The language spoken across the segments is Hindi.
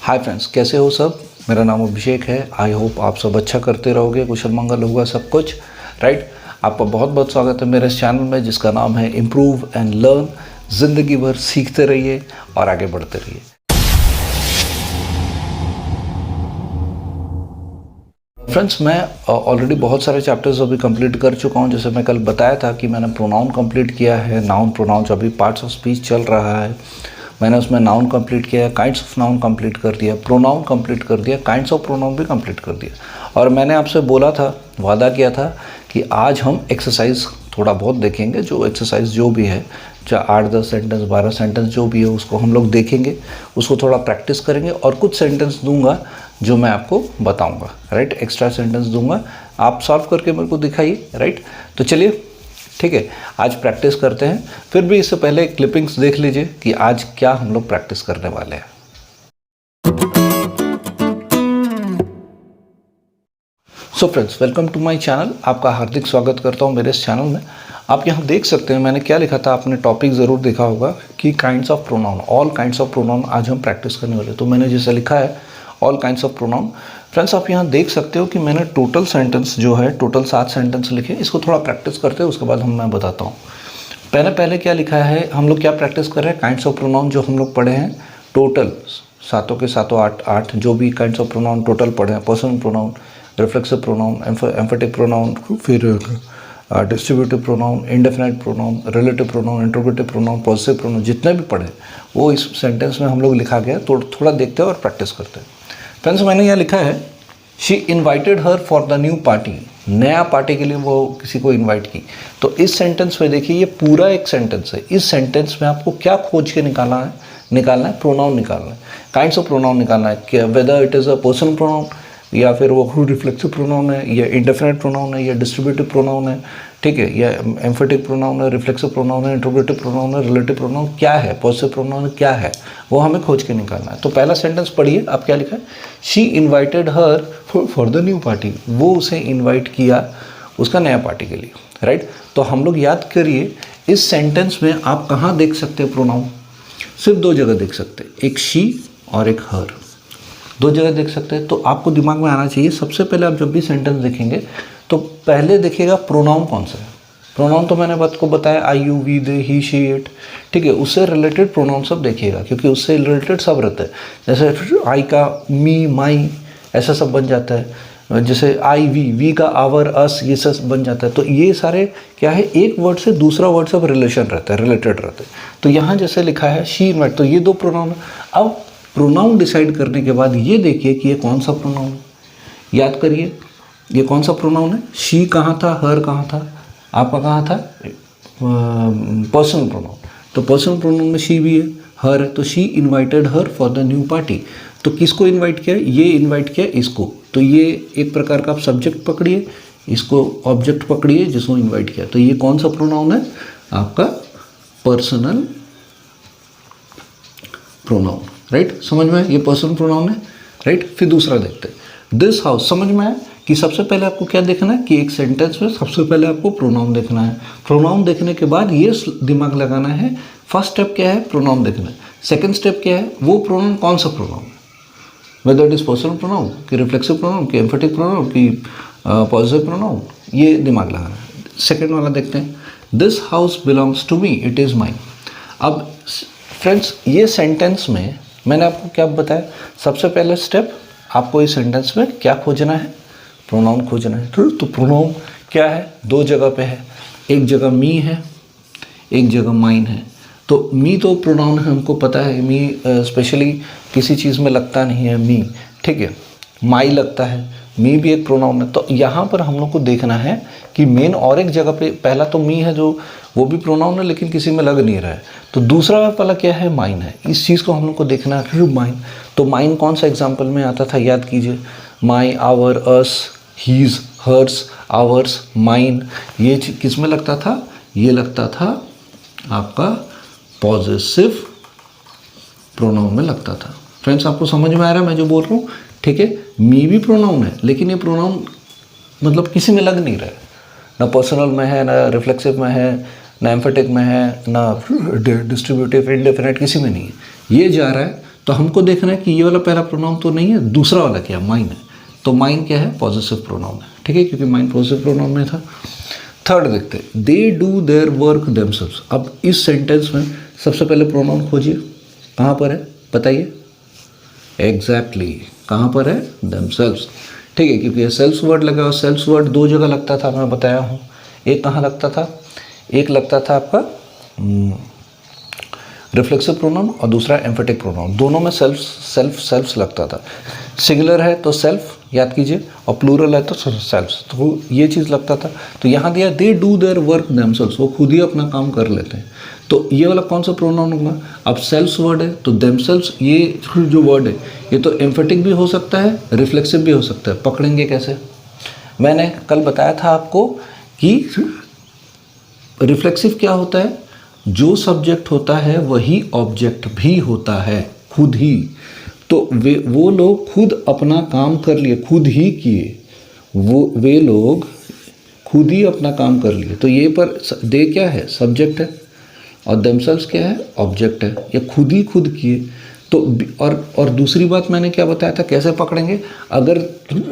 हाय फ्रेंड्स, कैसे हो सब। मेरा नाम अभिषेक है। आई होप आप सब अच्छा करते रहोगे, कुशल मंगल होगा सब कुछ, राइट। आपका बहुत बहुत स्वागत है मेरे इस चैनल में जिसका नाम है इम्प्रूव एंड लर्न। ज़िंदगी भर सीखते रहिए और आगे बढ़ते रहिए। फ्रेंड्स, मैं ऑलरेडी बहुत सारे चैप्टर्स अभी कंप्लीट कर चुका हूँ। जैसे मैं कल बताया था कि मैंने प्रोनाउन कंप्लीट किया है, नाउन प्रोनाउन जो अभी पार्ट्स ऑफ स्पीच चल रहा है, मैंने उसमें नाउन कंप्लीट किया है, काइंड्स ऑफ नाउन कंप्लीट कर दिया, प्रोनाउन कंप्लीट कर दिया, काइंड्स ऑफ प्रोनाउन भी कंप्लीट कर दिया। और मैंने आपसे बोला था, वादा किया था कि आज हम एक्सरसाइज थोड़ा बहुत देखेंगे। जो एक्सरसाइज जो भी है, चाहे 8-10 सेंटेंस 12 सेंटेंस जो भी है, उसको हम लोग देखेंगे, उसको थोड़ा प्रैक्टिस करेंगे और कुछ सेंटेंस दूंगा जो मैं आपको बताऊंगा, राइट। एक्स्ट्रा सेंटेंस दूंगा, आप सॉल्व करके मेरे को दिखाइए, राइट। तो चलिए ठीक है, आज प्रैक्टिस करते हैं। फिर भी इससे पहले क्लिपिंग्स देख लीजिए कि आज क्या हम लोग प्रैक्टिस करने वाले हैं। So friends, welcome to my channel. आपका हार्दिक स्वागत करता हूं मेरे इस चैनल में। आप यहां देख सकते हैं मैंने क्या लिखा था, आपने टॉपिक ज़रूर देखा होगा कि kinds of pronoun, all kinds of pronoun आज हम प्रैक्टिस करने वाले। तो मैंने जैसे लिखा है all kinds of pronoun. Friends, आप यहाँ देख सकते हो कि मैंने टोटल सेंटेंस जो है, टोटल 7 सेंटेंस लिखे। इसको थोड़ा प्रैक्टिस करते हैं, उसके बाद मैं बताता हूँ। पहले क्या लिखा है, हम लोग क्या प्रैक्टिस कर रहे हैं, काइंड्स ऑफ प्रोनाउन जो हम लोग पढ़े हैं टोटल, सातों के सातों 8 जो भी काइंड्स ऑफ प्रोनाउन टोटल पढ़े हैं, personal pronoun, reflexive pronoun, emphatic pronoun, फिर distributive pronoun, indefinite pronoun, relative pronoun, interrogative pronoun, positive pronoun, जितने भी पढ़े वो इस सेंटेंस में हम लोग लिखा गया। तो थोड़ा देखते हैं और प्रैक्टिस करते हैं। फ्रेंड्स, मैंने यहाँ लिखा है she invited her for the new party. नया पार्टी के लिए वो किसी को इन्वाइट की। तो इस सेंटेंस में देखिए, ये पूरा एक सेंटेंस है। इस सेंटेंस में आपको क्या खोज के निकालना है प्रोनाउन निकालना है, काइंड्स ऑफ प्रोनाउन निकालना है कि whether it is a person pronoun, या फिर वो रिफ्लेक्सिव प्रोनाउन है, या इंडेफिनिट प्रोनाउन है, या डिस्ट्रीब्यूटिव प्रोनाउन है, ठीक है, या एम्फेटिक प्रोनाउन है, रिफ्लेक्सिव प्रोनाउन है, इंट्रोगेटिव प्रोनाउन है, रिलेटिव प्रोनाउन क्या है, पॉजिटिव प्रोनाउन क्या है, वो हमें खोज के निकालना है। तो पहला सेंटेंस पढ़िए, आप क्या लिखा है, she invited her for the new party. वो उसे इन्वाइट किया उसका नया पार्टी के लिए, राइट। तो हम लोग याद करिए, इस सेंटेंस में आप कहाँ देख सकते हैं प्रोनाउन, सिर्फ 2 जगह देख सकते हैं, एक शी और एक हर, 2 जगह देख सकते हैं। तो आपको दिमाग में आना चाहिए, सबसे पहले आप जब भी सेंटेंस देखेंगे तो पहले देखिएगा प्रोनाउन कौन सा है। प्रोनाउन तो मैंने आपको बताया I you we they he she it, ठीक है। उससे रिलेटेड प्रोनाउन सब देखिएगा, क्योंकि उससे रिलेटेड सब रहता है। जैसे आई का मी माई ऐसा सब बन जाता है, जैसे आई वी का आवर अस ये सब बन जाता है। तो ये सारे क्या है, एक वर्ड से दूसरा वर्ड सब रिलेशन रहता है, रिलेटेड रहते हैं। तो यहाँ जैसे लिखा है शी इन्वाइट, तो ये 2 प्रोनाउन है। अब प्रोनाउन डिसाइड करने के बाद ये देखिए कि ये कौन सा प्रोनाउन है। याद करिए, ये कौन सा प्रोनाउन है, शी कहाँ था, हर कहाँ था, आपका कहाँ था, पर्सनल प्रोनाउन। तो पर्सनल प्रोनाउन में शी भी है, हर है। तो she invited her for the new party. तो किसको इन्वाइट किया, ये इन्वाइट किया इसको। तो ये एक प्रकार का आप सब्जेक्ट पकड़िए, इसको ऑब्जेक्ट पकड़िए जिसको इन्वाइट किया। तो ये कौन सा प्रोनाउन है, आपका पर्सनल प्रोनाउन, राइट। समझ में, ये पर्सनल प्रोनाउन है, राइट। फिर दूसरा देखते हैं, दिस हाउस। समझ में आया कि सबसे पहले आपको क्या देखना है कि एक सेंटेंस में सबसे पहले आपको प्रोनाउन देखना है। प्रोनाउन देखने के बाद ये दिमाग लगाना है, फर्स्ट स्टेप क्या है, प्रोनाउन देखना है। सेकंड स्टेप क्या है, वो प्रोनाउन कौन सा प्रोनाउन है, whether it is personal pronoun कि रिफ्लेक्सिव प्रोनाउन कि एम्फेटिक प्रोनाउन कि पॉजिटिव प्रोनाउन, ये दिमाग लगाना है। सेकेंड वाला देखते हैं, this house belongs to me, it is mine. अब फ्रेंड्स, ये सेंटेंस में मैंने आपको क्या बताया, सबसे पहले स्टेप आपको इस सेंटेंस में क्या खोजना है, प्रोनाउन खोजना है। तो प्रोनाउन क्या है, 2 जगह पे है, एक जगह मी है, एक जगह माइन है। तो मी तो प्रोनाउन है, हमको पता है, मी स्पेशली किसी चीज़ में लगता नहीं है मी, ठीक है। माई लगता है, मी भी एक प्रोनाउन है। तो यहाँ पर हम लोग को देखना है कि मेन और एक जगह पे, पहला तो मी है जो वो भी प्रोनाउन है लेकिन किसी में लग नहीं रहा है। तो दूसरा वाला क्या है, माइन है। इस चीज़ को हम लोग को देखना है, माइन। तो माइन कौन सा एग्जाम्पल में आता था, याद कीजिए, my, our, us, his, hers, ours, mine. ये किस में लगता था, ये लगता था आपका पॉजेसिव प्रोनाउन में लगता था। फ्रेंड्स, आपको समझ में आ रहा है मैं जो बोल रहा हूँ, ठीक है। मी भी प्रोनाउन है लेकिन ये प्रोनाउन मतलब किसी में लग नहीं रहा है, ना पर्सनल में है, ना रिफ्लेक्सिव में है, ना एम्फेटिक में है, ना डिस्ट्रीब्यूटिव, इंडेफिनिट, किसी में नहीं है। ये जा रहा है तो हमको देखना है कि ये वाला पहला प्रोनाउन तो नहीं है, दूसरा वाला क्या है, माइन है। तो माइन क्या है, पॉजेसिव प्रोनाउन है, ठीक है, क्योंकि माइन पॉजेसिव प्रोनाउन में था। थर्ड देखते हैं, they do their work themselves. अब इस सेंटेंस में सबसे पहले प्रोनाउन खोजिए, कहाँ पर है बताइए, एग्जैक्टली कहाँ पर है, देमसेल्व्स, ठीक है, क्योंकि ये सेल्फ्स वर्ड लगा और सेल्फ्स वर्ड दो जगह लगता था, मैं बताया हूँ। एक कहाँ लगता था, एक लगता था आपका रिफ्लेक्सिव प्रोनाउन और दूसरा एम्फेटिक प्रोनाउन, दोनों में सेल्फ्स लगता था। सिंगुलर है तो सेल्फ याद कीजिए और प्लूरल है तो सेल्फ्स, तो ये चीज़ लगता था। तो यहाँ दिया they do their work themselves, वो खुद ही अपना काम कर लेते हैं। तो ये वाला कौन सा प्रोनाउन होगा, अब सेल्फ्स वर्ड है तो देमसेल्व्स, ये जो वर्ड है ये तो एम्फेटिक भी हो सकता है, रिफ्लेक्सिव भी हो सकता है। पकड़ेंगे कैसे, मैंने कल बताया था आपको कि रिफ्लेक्सिव क्या होता है, जो सब्जेक्ट होता है वही ऑब्जेक्ट भी होता है, खुद ही। तो वो लोग खुद अपना काम कर लिए, खुद ही किए, वे लोग खुद ही अपना काम कर लिए। तो ये पर दे क्या है, सब्जेक्ट है, और देमसेल्व्स क्या है, ऑब्जेक्ट है, ये खुद ही खुद किए। तो और दूसरी बात मैंने क्या बताया था, कैसे पकड़ेंगे, अगर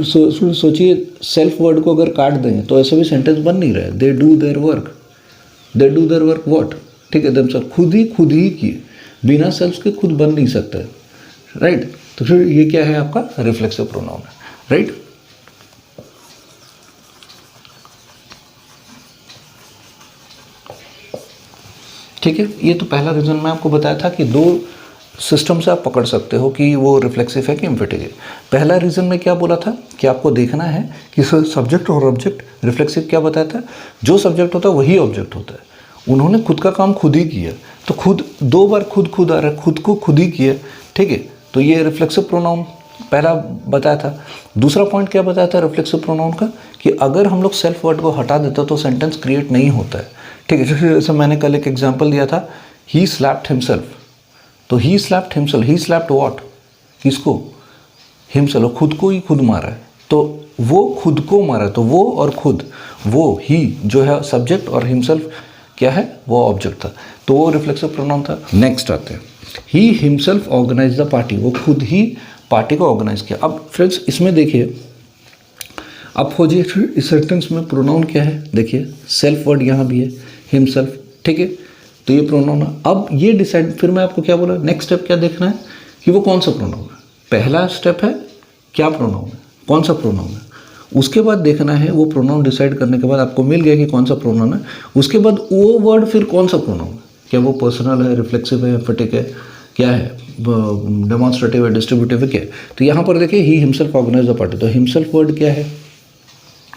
सोचिए सेल्फ वर्ड को अगर काट दें तो ऐसे भी सेंटेंस बन नहीं रहा है। They do their work, they do their work what, ठीक है, देमसेल्व्स खुद ही किए, बिना सेल्फ के खुद बन नहीं सकता है, राइट। तो फिर ये क्या है, आपका रिफ्लेक्सिव प्रोनाउन है, राइट। ठीक है, ये तो पहला रीजन मैं आपको बताया था कि दो सिस्टम से आप पकड़ सकते हो कि वो रिफ्लेक्सिव है कि एम्फेटिक है। पहला रीजन में क्या बोला था कि आपको देखना है कि सब्जेक्ट और ऑब्जेक्ट, रिफ्लेक्सिव क्या बताया था, जो सब्जेक्ट होता है वही ऑब्जेक्ट होता है। उन्होंने खुद का काम खुद ही किया, तो खुद दो बार खुद आ रहा है, खुद को खुद ही किया, ठीक है। तो ये रिफ्लेक्सिव प्रोनाउन पहला बताया था। दूसरा पॉइंट क्या बताया था रिफ्लेक्सिव प्रोनाउन का, कि अगर हम लोग सेल्फ वर्ड को हटा देते तो सेंटेंस क्रिएट नहीं होता है, ठीक है। जैसे मैंने कल एक एग्जांपल दिया था, ही स्लैप्ड हिमसेल्फ, तो ही slapped himself, he slapped what, किसको, हिमसेल्फ, खुद को ही खुद मारा है, तो वो खुद को मारा है, तो वो और खुद, वो ही जो है सब्जेक्ट और हिमसेल्फ क्या है, वो ऑब्जेक्ट था, तो वो रिफ्लेक्सिव प्रोनाउन था। नेक्स्ट आते हैं, he himself organise the party, वो खुद ही पार्टी को ऑर्गेनाइज किया। अब फ्रेंड्स इसमें देखिए, अब खोजिए इस सेंटेंस में प्रोनाउन क्या है, देखिए सेल्फ वर्ड यहाँ भी है, हिमसेल्फ, ठीक है, तो ये प्रोनाउन है। अब ये डिसाइड, फिर मैं आपको क्या बोला, नेक्स्ट स्टेप क्या देखना है कि वो कौन सा प्रोनाउन है। पहला स्टेप है क्या प्रोनाउन है, कौन सा प्रोनाउन है, उसके बाद देखना है वो प्रोनाउन डिसाइड करने के बाद आपको मिल गया कि कौन सा प्रोनाउन है, उसके बाद वो वर्ड फिर कौन सा प्रोनाउन है, क्या वो पर्सनल है, रिफ्लेक्सिव है, एम्फेटिक है, क्या है, डेमोन्स्ट्रेटिव है, डिस्ट्रीब्यूटिव है, क्या है। तो यहाँ पर देखिए he himself organise the party, तो हिमसेल्फ वर्ड क्या है,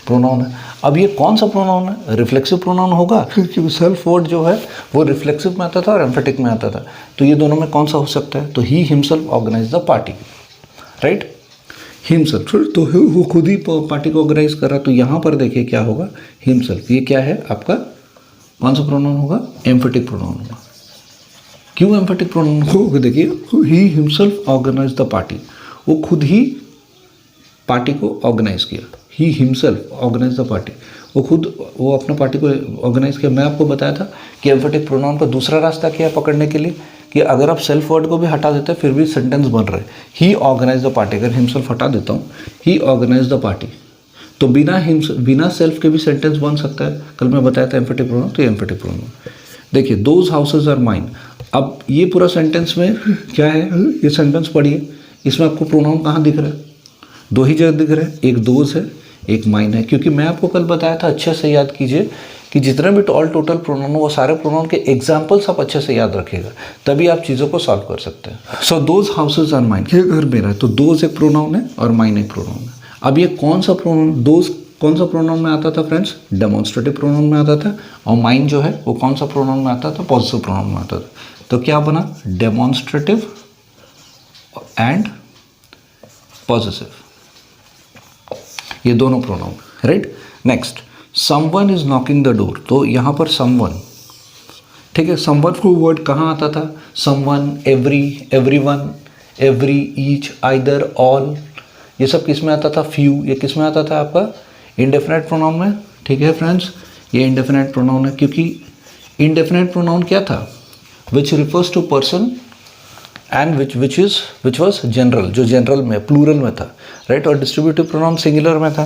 प्रोनाउन है। अब ये कौन सा प्रोनाउन है, रिफ्लेक्सिव प्रोनाउन होगा, क्योंकि सेल्फ वर्ड जो है वो रिफ्लेक्सिव में आता था और एम्फेटिक में आता था, तो ये दोनों में कौन सा हो सकता है, तो he himself organise the party, right, himself, तो वो खुद ही पार्टी को ऑर्गेनाइज कर रहा है। तो यहाँ पर देखिए क्या होगा, हिमसेल्फ, ये क्या है आपका, कौन सा प्रोनाउन होगा, एम्फेटिक प्रोनाउन होगा। क्यों एम्फेटिक प्रोनाउन होगा, देखिए he himself organise the party, वो खुद ही पार्टी को ऑर्गेनाइज किया, he himself organise the party, वो अपना पार्टी को ऑर्गेनाइज किया। मैं आपको बताया था कि एम्फेटिक प्रोनाउन का दूसरा रास्ता क्या है पकड़ने के लिए, कि अगर आप सेल्फ वर्ड को भी हटा देते हैं फिर भी सेंटेंस बन रहे, ही ऑर्गेनाइज द पार्टी, अगर हिमसेल्फ हटा देता हूँ, ही ऑर्गेनाइज द पार्टी, तो बिना सेल्फ के भी सेंटेंस बन सकता है। कल मैं बताया था एम्फेटिक प्रोनाउन, तो ये एम्फेटिक प्रोनाउन। देखिए दोज हाउसेज आर माइन, अब ये पूरा सेंटेंस में क्या है, ये सेंटेंस पढ़िए, इसमें आपको प्रोनाउन कहाँ दिख रहा है, दो ही जगह दिख रहा है, एक दोज है, एक माइन है, क्योंकि मैं आपको कल बताया था, अच्छे से याद कीजिए कि जितने भी ऑल टोटल प्रोनाउन वो सारे प्रोनाउन के एग्जाम्पल्स आप अच्छे से याद रखिएगा, तभी आप चीज़ों को सॉल्व कर सकते हैं। So those houses are mine, ये घर मेरा है, तो दोज एक प्रोनाउन है और माइन एक प्रोनाउन है। अब ये कौन सा प्रोनाउन, दोज कौन सा प्रोनाउन में आता था फ्रेंड्स, डेमोन्स्ट्रेटिव प्रोनाउन में आता था, और माइन जो है वो कौन सा प्रोनाउन में आता था, पॉजिटिव प्रोनाउन में आता था। तो क्या बना, डेमोन्स्ट्रेटिव एंड पॉजिटिव, ये दोनों pronoun, right. Next, someone is knocking the door, तो यहाँ पर समवन, ठीक है, समवन को वर्ड कहाँ आता था, someone, every, everyone, every, each, either, all, ये सब किस में आता था, फ्यू, ये किस में आता था आपका, इंडेफिनेट प्रोनाउन में, ठीक है फ्रेंड्स, ये इंडेफिनेट प्रोनाउन है, क्योंकि इंडेफिनेट प्रोनाउन क्या था, which refers to person and which was general, जो जनरल में प्लूरल में था, राइट। और डिस्ट्रीब्यूटिव प्रोनाउन सिंगुलर में था।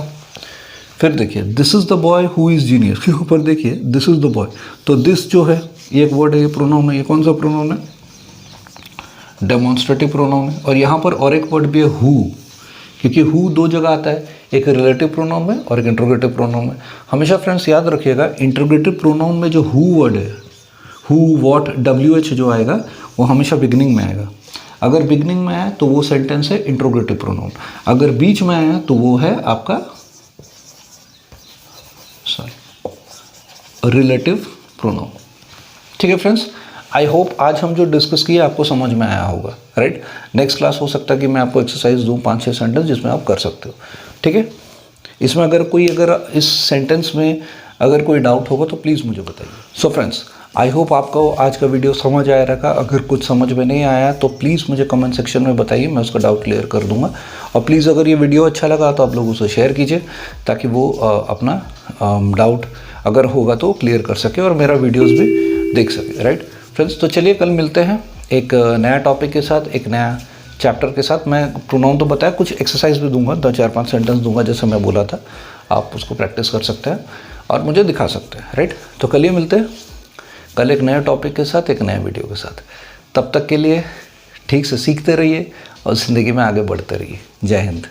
फिर देखिए this is the boy who is genius के ऊपर देखिए दिस इज द बॉय, तो दिस जो है ये एक वर्ड है, ये प्रोनाउन है। ये कौन सा प्रोनाउन है? डेमोन्स्ट्रेटिव प्रोनाउन है। और यहाँ पर और एक वर्ड भी है हु, क्योंकि हु दो जगह आता है, एक रिलेटिव प्रोनाउन में और एक इंट्रोगेटिव प्रोनाउन में। हमेशा फ्रेंड्स याद रखिएगा इंट्रोगेटिव प्रोनाउन में जो हु वर्ड है, हु वॉट WH जो आएगा वो हमेशा बिगिनिंग में आएगा। अगर बिगिनिंग में आए तो वो सेंटेंस है इंट्रोगेटिव प्रोनाउन, अगर बीच में आया तो वो है आपका रिलेटिव प्रोनाउन। ठीक है फ्रेंड्स, आई होप आज हम जो डिस्कस किए आपको समझ में आया होगा, राइट। नेक्स्ट क्लास हो सकता है कि मैं आपको एक्सरसाइज दूँ 5-6 सेंटेंस जिसमें आप कर सकते हो। ठीक है, इसमें अगर इस सेंटेंस में अगर कोई डाउट होगा तो प्लीज़ मुझे बताइए। सो फ्रेंड्स, आई होप आपको आज का वीडियो समझ आया रहेगा। अगर कुछ समझ में नहीं आया तो प्लीज़ मुझे कमेंट सेक्शन में बताइए, मैं उसका डाउट क्लियर कर दूंगा। और प्लीज़ अगर ये वीडियो अच्छा लगा तो आप लोग उसे शेयर कीजिए ताकि वो अपना डाउट अगर होगा तो क्लियर कर सके और मेरा वीडियोस भी देख सके, राइट फ्रेंड्स। तो चलिए कल मिलते हैं एक नया टॉपिक के साथ, एक नया चैप्टर के साथ। मैं प्रोनाउन तो बताया, कुछ एक्सरसाइज भी दूंगा, 2-4-5 सेंटेंस दूंगा जैसे मैं बोला था, आप उसको प्रैक्टिस कर सकते हैं और मुझे दिखा सकते हैं, राइट। तो कल ही मिलते हैं, कल एक नए टॉपिक के साथ, एक नए वीडियो के साथ। तब तक के लिए ठीक से सीखते रहिए और ज़िंदगी में आगे बढ़ते रहिए। जय हिंद।